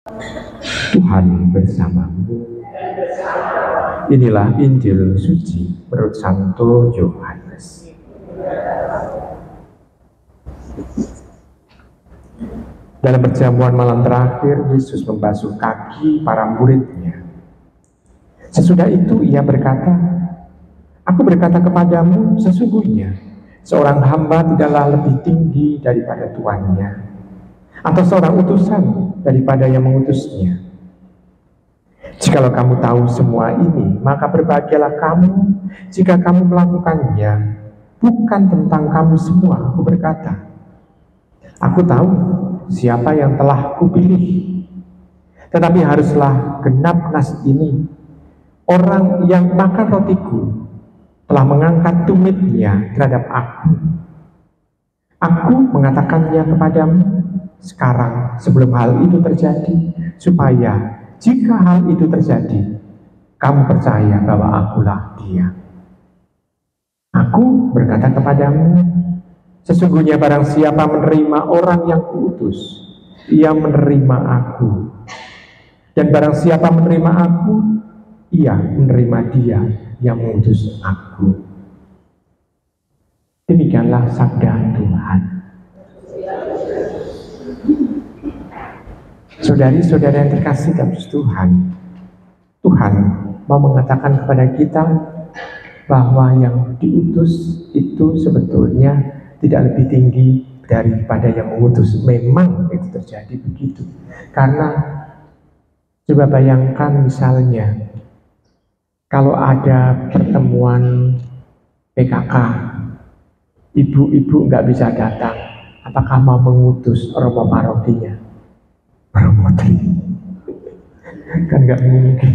Tuhan bersamamu. Inilah Injil suci menurut Santo Yohanes. Dalam perjamuan malam terakhir, Yesus membasuh kaki para muridnya. Sesudah itu ia berkata, "Aku berkata kepadamu, sesungguhnya seorang hamba tidaklah lebih tinggi daripada tuannya, atau seorang utusan daripada yang mengutusnya. Jikalau kamu tahu semua ini, maka berbahagialah kamu jika kamu melakukannya. Bukan tentang kamu semua, aku berkata. Aku tahu siapa yang telah kupilih. Tetapi haruslah genap nas ini. Orang yang makan rotiku telah mengangkat tumitnya terhadap aku. Aku mengatakannya kepadamu sekarang sebelum hal itu terjadi, supaya jika hal itu terjadi, kamu percaya bahwa akulah Dia. Aku berkata kepadamu, sesungguhnya barang siapa menerima orang yang kuutus, ia menerima aku. Dan barang siapa menerima aku, ia menerima Dia yang mengutus aku." Demikianlah sabda Tuhan. Saudari-saudara yang terkasih dalam Tuhan, Tuhan mau mengatakan kepada kita bahwa yang diutus itu sebetulnya tidak lebih tinggi daripada yang mengutus. Memang itu terjadi begitu. Karena coba bayangkan misalnya kalau ada pertemuan PKK, ibu-ibu nggak bisa datang, apakah mau mengutus romo parokinya? Promotri kan nggak mungkin.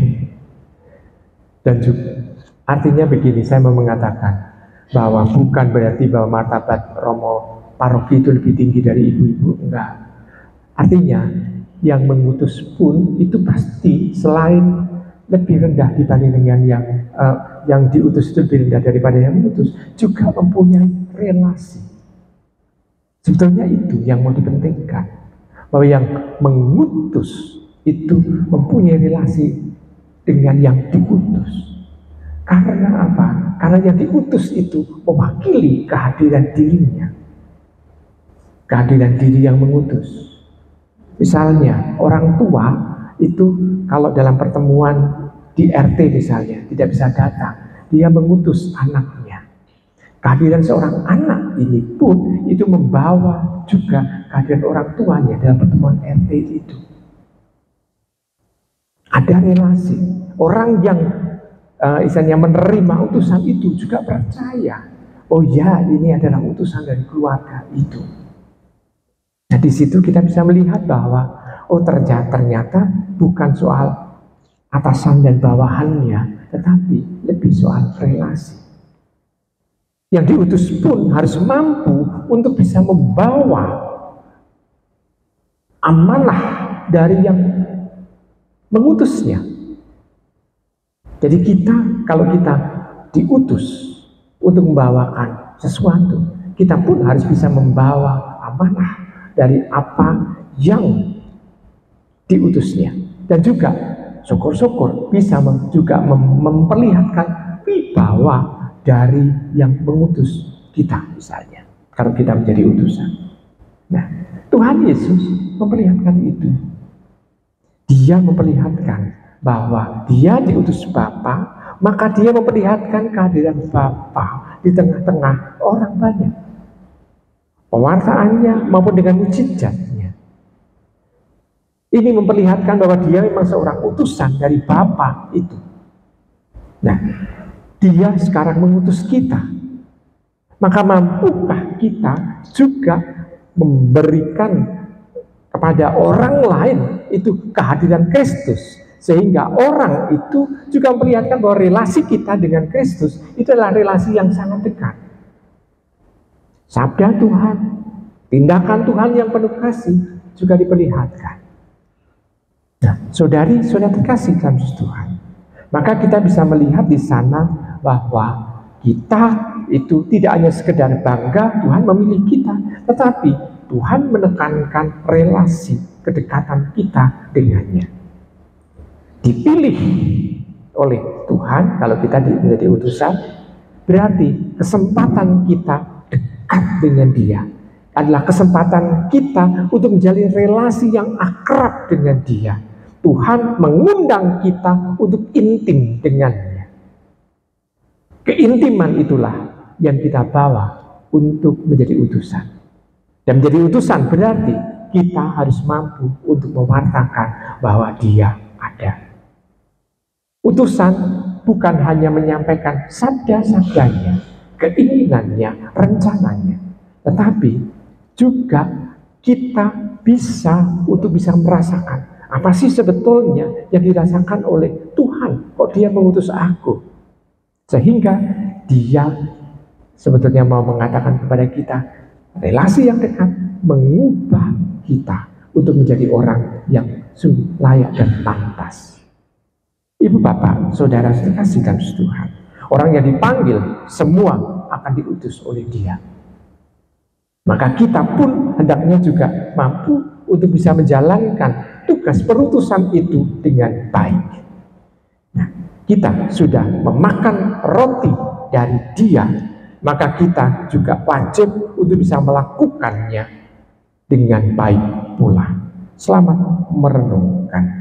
Dan juga artinya begini, saya mau mengatakan bahwa bukan berarti bahwa martabat romo paroki itu lebih tinggi dari ibu-ibu, enggak. Artinya yang mengutus pun itu pasti selain lebih rendah dibanding dengan yang diutus itu lebih rendah daripada yang mengutus, juga mempunyai relasi. Sebetulnya itu yang mau dipentingkan, bahwa yang mengutus itu mempunyai relasi dengan yang diutus. Karena apa? Karena yang diutus itu mewakili kehadiran dirinya, kehadiran diri yang mengutus. Misalnya orang tua itu kalau dalam pertemuan di RT misalnya tidak bisa datang, dia mengutus anaknya. Kehadiran seorang anak ini pun itu membawa juga kehadiran orang tuanya dalam pertemuan RT itu. Ada relasi. Orang yang misalnya menerima utusan itu juga percaya, oh ya, ini adalah utusan dari keluarga itu. Nah, di situ kita bisa melihat bahwa oh ternyata bukan soal atasan dan bawahannya, tetapi lebih soal relasi. Yang diutus pun harus mampu untuk bisa membawa amanah dari yang mengutusnya. Jadi kalau kita diutus untuk membawakan sesuatu, kita pun harus bisa membawa amanah dari apa yang diutusnya. Dan juga syukur-syukur bisa juga memperlihatkan wibawa dari yang mengutus kita misalnya, kalau kita menjadi utusan. Nah, Tuhan Yesus memperlihatkan itu. Dia memperlihatkan bahwa dia diutus Bapa, maka dia memperlihatkan kehadiran Bapa di tengah-tengah orang banyak. Pewartaannya maupun dengan mujizatnya. Ini memperlihatkan bahwa dia memang seorang utusan dari Bapa itu. Nah, dia sekarang mengutus kita. Maka mampukah kita juga memberikan kepada orang lain itu kehadiran Kristus, sehingga orang itu juga memperlihatkan bahwa relasi kita dengan Kristus itu adalah relasi yang sangat dekat. Sabda Tuhan, tindakan Tuhan yang penuh kasih juga diperlihatkan. Nah, saudari-saudara terkasih dalam Tuhan, maka kita bisa melihat di sana bahwa kita itu tidak hanya sekedar bangga Tuhan memilih kita, tetapi Tuhan menekankan relasi kedekatan kita dengannya. Dipilih oleh Tuhan, kalau kita menjadi utusan, berarti kesempatan kita dekat dengan Dia adalah kesempatan kita untuk menjalin relasi yang akrab dengan Dia. Tuhan mengundang kita untuk intim dengannya. Keintiman itulah yang kita bawa untuk menjadi utusan. Dan menjadi utusan berarti kita harus mampu untuk mewartakan bahwa Dia ada. Utusan bukan hanya menyampaikan sabda-sabdanya, keinginannya, rencananya, tetapi juga kita bisa merasakan apa sih sebetulnya yang dirasakan oleh Tuhan, kok Dia mengutus aku. Sehingga Dia sebetulnya mau mengatakan kepada kita, relasi yang dekat mengubah kita untuk menjadi orang yang sungguh layak dan pantas. Ibu bapak, saudara kasih dalam Tuhan, orang yang dipanggil semua akan diutus oleh Dia. Maka kita pun hendaknya juga mampu untuk bisa menjalankan tugas perutusan itu dengan baik. Nah, kita sudah memakan roti dari Dia, maka kita juga wajib untuk bisa melakukannya dengan baik pula. Selamat merenungkan.